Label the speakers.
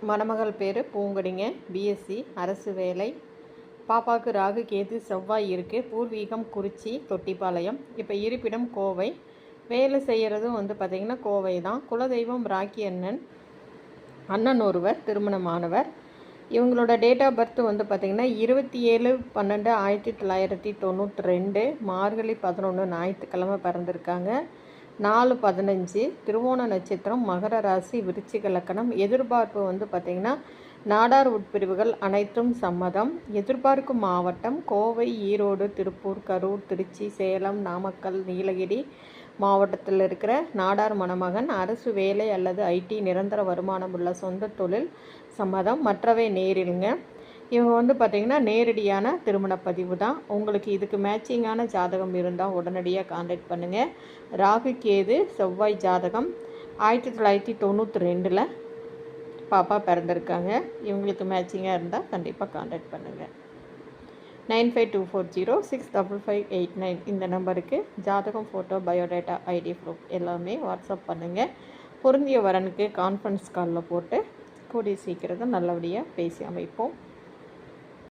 Speaker 1: மணமகள் பேர் பூங்கொடிங்க. பிஎஸ்சி அரசு வேலை. பாப்பாவுக்கு ராகு கேது செவ்வாய் இருக்குது. பூர்வீகம் குறிச்சி தொட்டிப்பாளையம். இப்போ இருப்பிடம் கோவை. வேலை செய்கிறதும் பார்த்திங்கன்னா கோவை தான். குலதெய்வம் ராக்கி அண்ணன் ஒருவர் திருமணமானவர். இவங்களோட டேட் ஆஃப் பர்த் பார்த்திங்கன்னா 27/12/1992 மார்கழி 11 ஞாயிற்றுக்கிழமை பிறந்திருக்காங்க. 4/15 திருவோண நட்சத்திரம், மகர ராசி, விருச்சிக லக்கணம். எதிர்பார்ப்பு பார்த்திங்கன்னா நாடார் உட்பிரிவுகள் அனைத்தும் சம்மதம். எதிர்பார்க்கும் மாவட்டம் கோவை, ஈரோடு, திருப்பூர், கரூர், திருச்சி, சேலம், நாமக்கல், நீலகிரி மாவட்டத்தில் இருக்கிற நாடார் மணமகன். அரசு வேலை அல்லது ஐடி, நிரந்தர வருமானம் உள்ள சொந்த தொழில் சம்மதம். மற்றவை நேரிலுங்க. இவங்க பார்த்திங்கன்னா நேரடியான திருமண பதிவு தான். உங்களுக்கு இதுக்கு மேட்சிங்கான ஜாதகம் இருந்தால் உடனடியாக காண்டாக்ட் பண்ணுங்கள். ராகு கேது செவ்வாய் ஜாதகம். 1992 பாப்பா பிறந்திருக்காங்க. இவங்களுக்கு மேட்சிங்காக இருந்தால் கண்டிப்பாக காண்டாக்ட் பண்ணுங்கள். 9524065589 இந்த நம்பருக்கு ஜாதகம், ஃபோட்டோ, பயோடேட்டா, ஐடி ப்ரூஃப் எல்லாமே வாட்ஸ்அப் பண்ணுங்கள். பொருந்திய வரனுக்கு கான்ஃபரன்ஸ் காலில் போட்டு கூடிய சீக்கிரத்தை நல்லபடியாக பேசி அமைப்போம்.